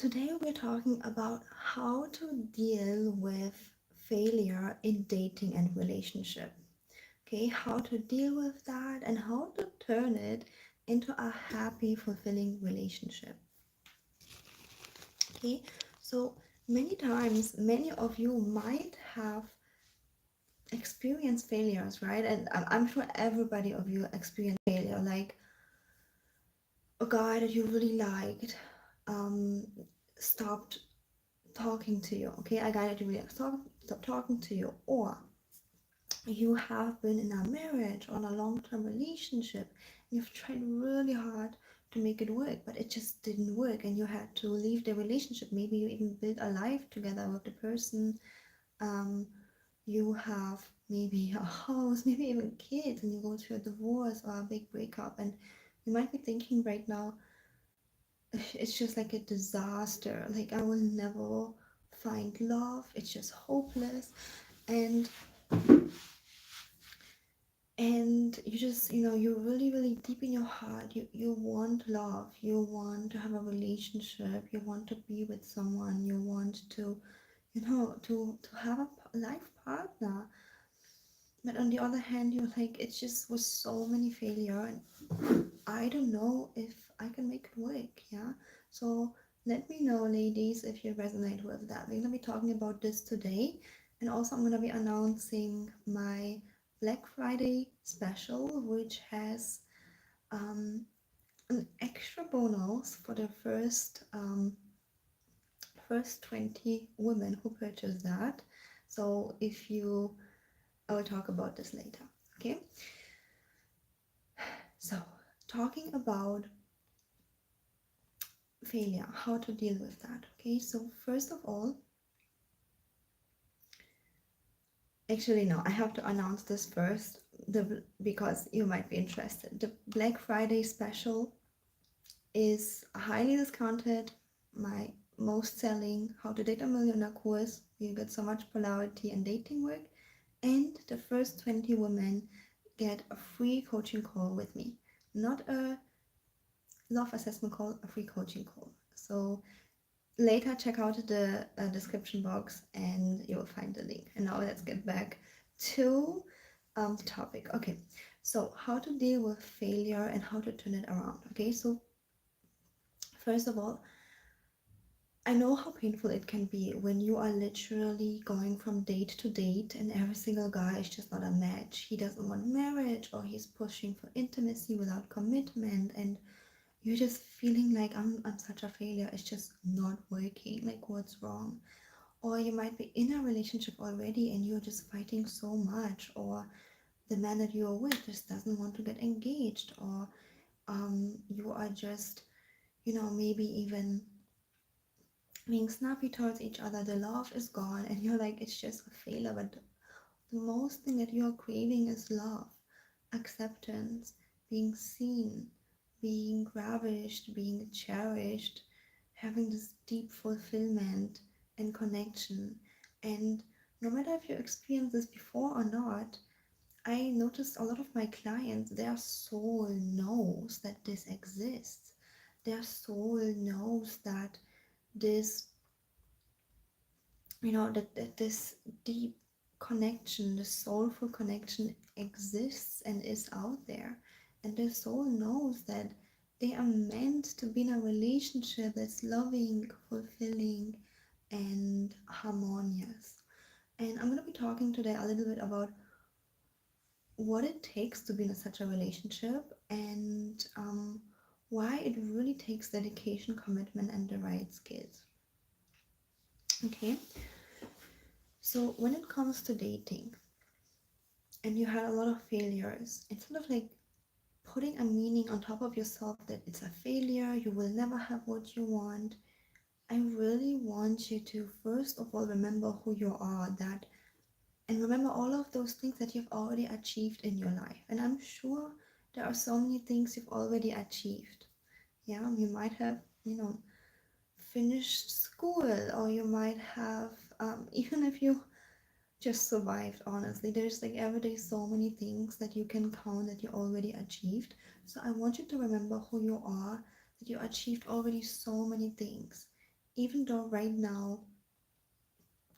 today we're talking about how to deal with failure in dating and relationship. Okay, how to deal with that and how to turn it into a happy, fulfilling relationship. Okay, so many times, many of you might have experienced failures, right? And I'm sure everybody of you experienced failure, like a guy that you really liked um, stopped talking to you. Okay, a guy that you really like stop talking to you, or you have been in a marriage or in a long-term relationship and you've tried really hard to make it work, but it just didn't work and you had to leave the relationship. Maybe you even built a life together with the person. um, you have maybe a house, maybe even kids, and you go through a divorce or a big breakup, and you might be thinking right now, it's just like a disaster, like I will never find love, it's just hopeless. And you just, you're really, really deep in your heart, you want love, you want to have a relationship, you want to be with someone, you want to, to have a life partner. But on the other hand, you're like, it just was so many failure, and I don't know if I can make it work. Yeah, so let me know, ladies, if you resonate with that. We're gonna be talking about this today, and also I'm gonna be announcing my Black Friday special, which has an extra bonus for the first 20 women who purchase that. So if you, I will talk about this later. Okay, so talking about failure, how to deal with that. Okay, so first of all, actually no, I have to announce this first, because you might be interested. The Black Friday special is highly discounted. My most selling How to Date a Millionaire course. You get so much polarity and dating work, and the first 20 women get a free coaching call with me. Not a love assessment call, a free coaching call. So later check out the description box and you will find the link. And now let's get back to the topic. Okay, so how to deal with failure and how to turn it around. Okay, so first of all, I know how painful it can be when you are literally going from date to date and every single guy is just not a match. He doesn't want marriage, or he's pushing for intimacy without commitment, and you're just feeling like I'm such a failure. It's just not working. Like, what's wrong? Or you might be in a relationship already and you're just fighting so much, or the man that you're with just doesn't want to get engaged, or you are just, maybe even being snappy towards each other. The love is gone and you're like, it's just a failure. But the most thing that you're craving is love, acceptance, being seen, being ravished, being cherished, having this deep fulfillment and connection. And no matter if you experienced this before or not, I noticed a lot of my clients, their soul knows that this exists. Their soul knows that this, that this deep connection, this soulful connection exists and is out there. And their soul knows that they are meant to be in a relationship that's loving, fulfilling, and harmonious. And I'm going to be talking today a little bit about what it takes to be in such a relationship, and why it really takes dedication, commitment, and the right skills. Okay, so when it comes to dating and you had a lot of failures, instead of like putting a meaning on top of yourself that it's a failure, you will never have what you want, I really want you to first of all remember who you are, that, and remember all of those things that you've already achieved in your life. And I'm sure there are so many things you've already achieved. Yeah, you might have, finished school, or you might have, even if you just survived, honestly, there's like every day so many things that you can count that you already achieved. So I want you to remember who you are, that you achieved already so many things. even though right now,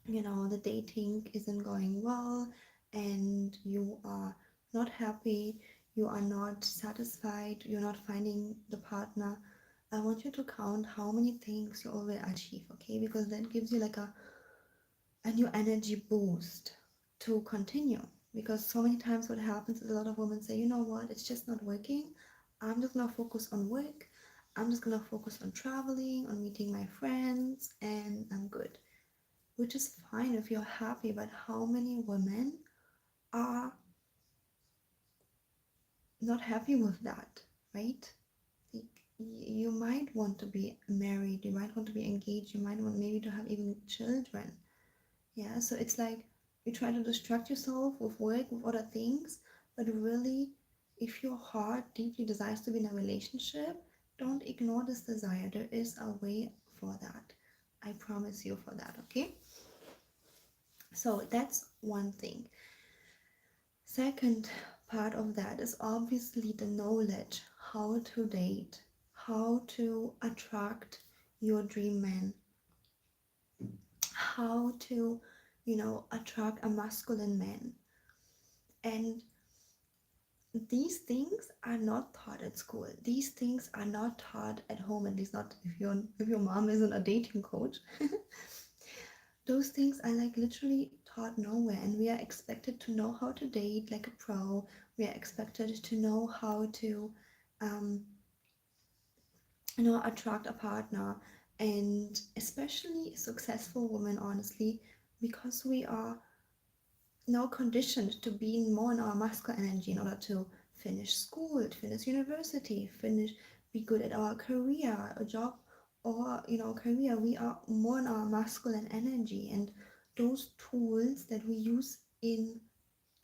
the dating isn't going well and you are not happy, you are not satisfied, you're not finding the partner, I want you to count how many things you already achieve, okay? Because that gives you like a new energy boost to continue. Because so many times what happens is a lot of women say, you know what, it's just not working. I'm just gonna focus on work. I'm just gonna focus on traveling, on meeting my friends, and I'm good. Which is fine if you're happy, but how many women are not happy with that, right? You might want to be married, you might want to be engaged, you might want maybe to have even children. Yeah, so it's like you try to distract yourself with work, with other things, but really, if your heart deeply desires to be in a relationship, don't ignore this desire. There is a way for that. I promise you for that, okay? So that's one thing. Second part of that is obviously the knowledge how to date, how to attract your dream man, how to, attract a masculine man. And these things are not taught at school. These things are not taught at home, at least not if your mom isn't a dating coach. Those things are like literally taught nowhere, and we are expected to know how to date like a pro. We are expected to know how to um, attract a partner, and especially successful women, honestly, because we are now conditioned to be more in our masculine energy in order to finish school, to finish university, be good at our career, a job, or career. We are more in our masculine energy, and those tools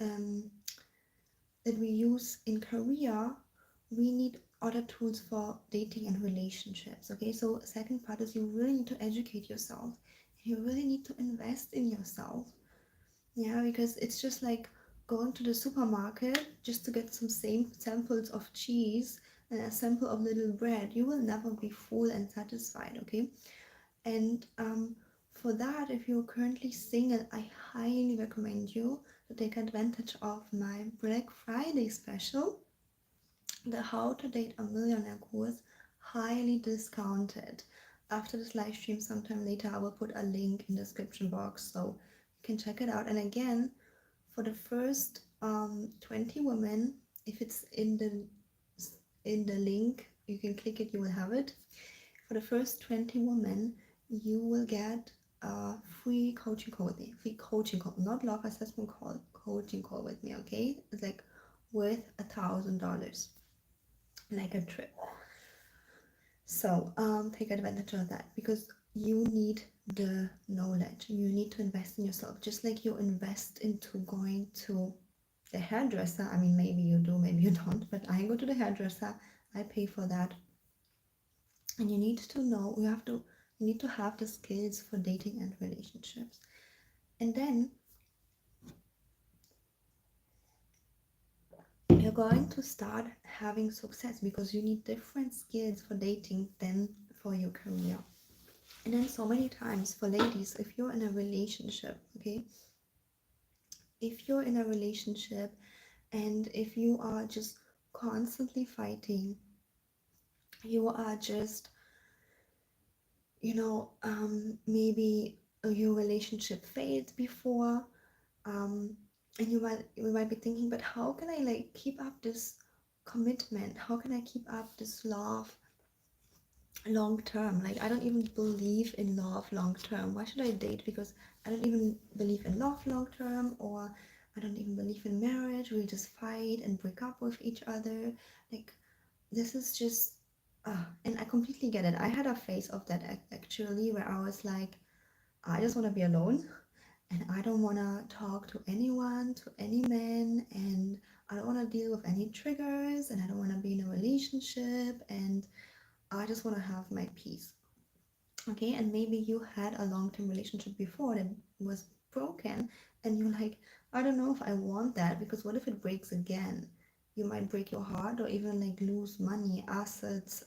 um, that we use in career, we need other tools for dating and relationships. Okay, so second part is you really need to educate yourself. You really need to invest in yourself. Yeah, because it's just like going to the supermarket just to get some same samples of cheese and a sample of little bread. You will never be full and satisfied, okay? And for that, if you're currently single, I highly recommend you to take advantage of my Black Friday special, the How to Date a Millionaire course, highly discounted. After this live stream, sometime later, I will put a link in the description box so you can check it out. And again, for the first 20 women, if it's in the link, you can click it, you will have it. For the first 20 women, you will get a free coaching call with me. Free coaching call, not love assessment call, coaching call with me, okay? It's like worth $1,000, like a trip. So take advantage of that because you need the knowledge. You need to invest in yourself, just like you invest into going to the hairdresser. I mean, maybe you do, maybe you don't, but I go to the hairdresser, I pay for that. And you need to know, you need to have the skills for dating and relationships. And then you're going to start having success because you need different skills for dating than for your career. And then so many times for ladies, if you're in a relationship, okay, if you're in a relationship and if you are just constantly fighting, you are just, maybe your relationship failed before, and you might be thinking, but how can I like keep up this commitment? How can I keep up this love long term? Like I don't even believe in love long term. Why should I date? Because I don't even believe in love long term, or I don't even believe in marriage. We just fight and break up with each other. Like this is just and I completely get it. I had a phase of that actually where I was like, I just want to be alone and I don't want to talk to anyone, to any man, and I don't want to deal with any triggers, and I don't want to be in a relationship, and I just want to have my peace. Okay, and maybe you had a long-term relationship before that was broken, and you're like, I don't know if I want that because what if it breaks again? You might break your heart or even like lose money, assets,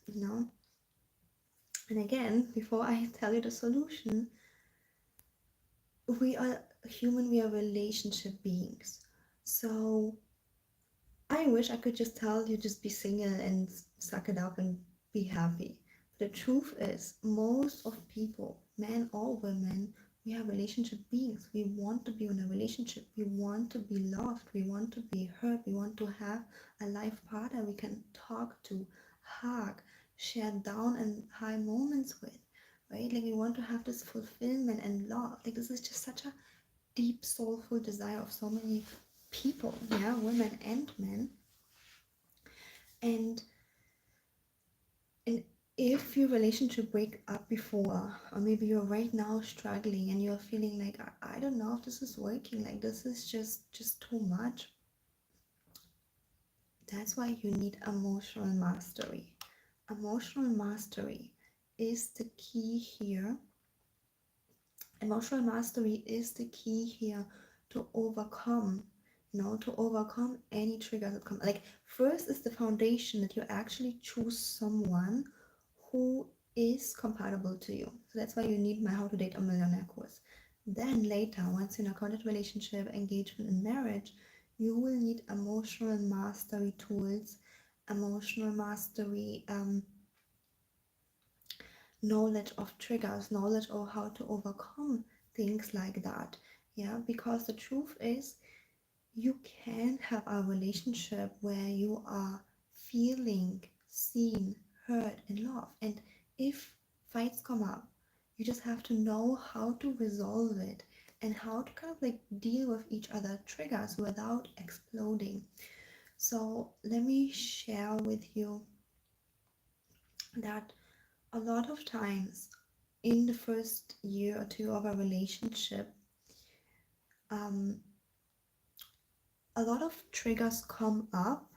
you know. And again, before I tell you the solution, we are human, we are relationship beings. So I wish I could just tell you just be single and suck it up and be happy. But the truth is, most of people, men or women, we are relationship beings. We want to be in a relationship. We want to be loved. We want to be heard. We want to have a life partner we can talk to, hug, share down and high moments with, right? Like we want to have this fulfillment and love. Like this is just such a deep, soulful desire of so many people, yeah, women and men. And and if your relationship break up before, or maybe you're right now struggling and you're feeling like I don't know if this is working, like this is just too much. That's why you need emotional mastery. Emotional mastery is the key here. Emotional mastery is the key here to overcome, to overcome any triggers that come. Like first is the foundation that you actually choose someone who is compatible to you. So that's why you need my How to Date a Millionaire course. Then later, once you're in a committed relationship, engagement, and marriage, you will need emotional mastery tools, emotional mastery, knowledge of triggers, knowledge of how to overcome things like that. Yeah, because the truth is, you can have a relationship where you are feeling seen, heard, and loved. And if fights come up, you just have to know how to resolve it and how to kind of like deal with each other triggers without exploding. So let me share with you that a lot of times in the first year or two of a relationship, um, a lot of triggers come up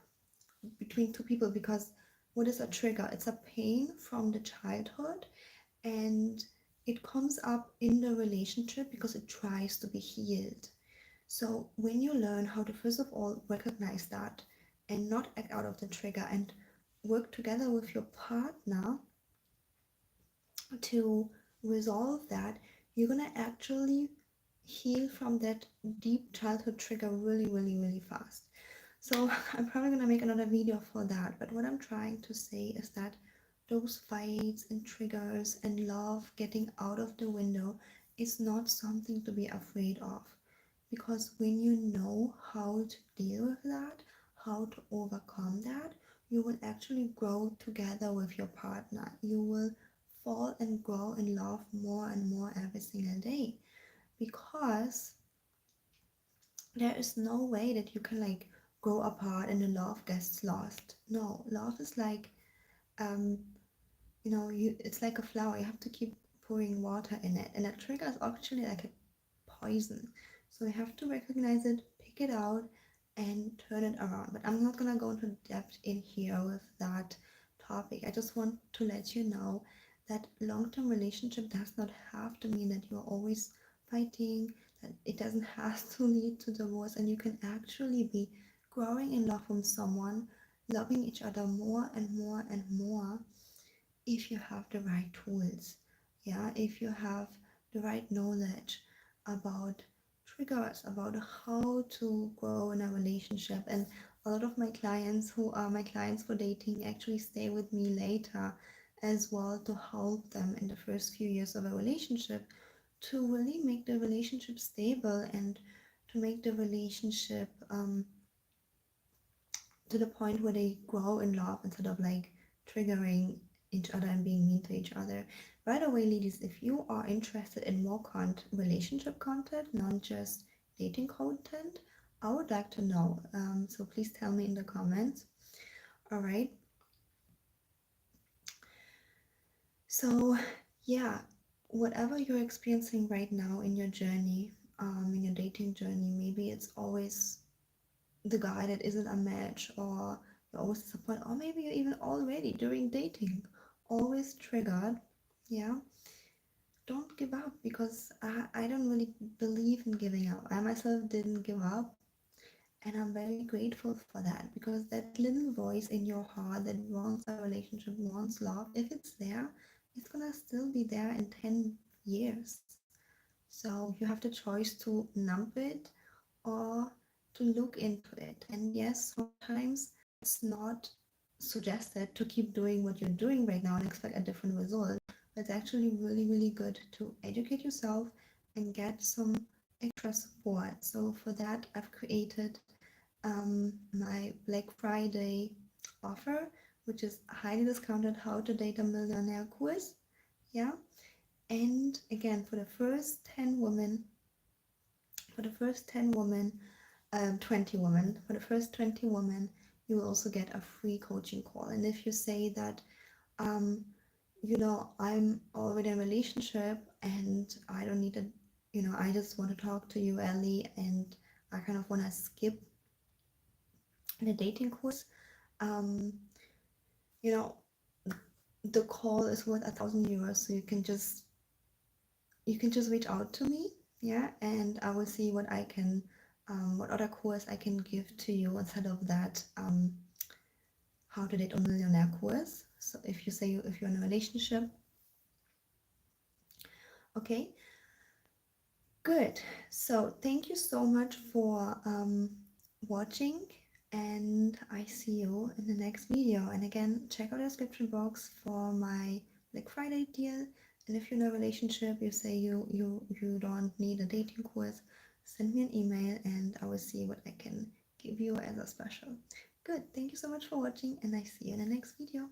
between two people because what is a trigger? It's a pain from the childhood and it comes up in the relationship because it tries to be healed. So when you learn how to first of all recognize that and not act out of the trigger and work together with your partner to resolve that, you're gonna actually heal from that deep childhood trigger really, really, really fast. So I'm probably gonna make another video for that. But what I'm trying to say is that those fights and triggers and love getting out of the window is not something to be afraid of. Because when you know how to deal with that, how to overcome that, you will actually grow together with your partner. You will fall and grow in love more and more every single day. Because there is no way that you can like grow apart and the love gets lost. No, love is like um it's like a flower. You have to keep pouring water in it, and a trigger is actually like a poison. So you have to recognize it, pick it out, and turn it around. But I'm not gonna go into depth in here with that topic. I just want to let you know that long-term relationship does not have to mean that you're always fighting, that it doesn't have to lead to divorce, and you can actually be growing in love from someone, loving each other more and more and more if you have the right tools. Yeah, if you have the right knowledge about triggers, about how to grow in a relationship. And a lot of my clients who are my clients for dating actually stay with me later as well to help them in the first few years of a relationship to really make the relationship stable and to make the relationship to the point where they grow in love instead of like triggering each other and being mean to each other. By the way, ladies, if you are interested in more relationship content, not just dating content, I would like to know. So please tell me in the comments. All right. So yeah, whatever you're experiencing right now in your journey, in your dating journey, maybe it's always the guy that isn't a match, or you're always disappointed, or maybe you're even already during dating always triggered. Yeah, don't give up, because I don't really believe in giving up. I myself didn't give up, and I'm very grateful for that, because that little voice in your heart that wants a relationship, wants love, if it's there, it's gonna still be there in 10 years. So you have the choice to numb it or to look into it. And yes, sometimes it's not suggested to keep doing what you're doing right now and expect a different result. But it's actually really, really good to educate yourself and get some extra support. So for that, I've created my Black Friday offer, which is highly discounted How to Date a Millionaire course. Yeah. And again, for the first 10 women, for the first 10 women, 20 women, for the first 20 women, you will also get a free coaching call. And if you say that, um, I'm already in a relationship and I don't need a, I just want to talk to you, Ellie, and I kind of want to skip the dating course, um, you know, the call is worth €1,000, so you can just reach out to me, yeah, and I will see what other course I can give to you instead of that How to Date a Millionaire course. So if you say if you're in a relationship, okay, good. So thank you so much for watching, and I see you in the next video. And again, check out the description box for my Black Friday deal. And if you're in a relationship, you say you don't need a dating course, send me an email and I will see what I can give you as a special. Good. Thank you so much for watching, and I see you in the next video.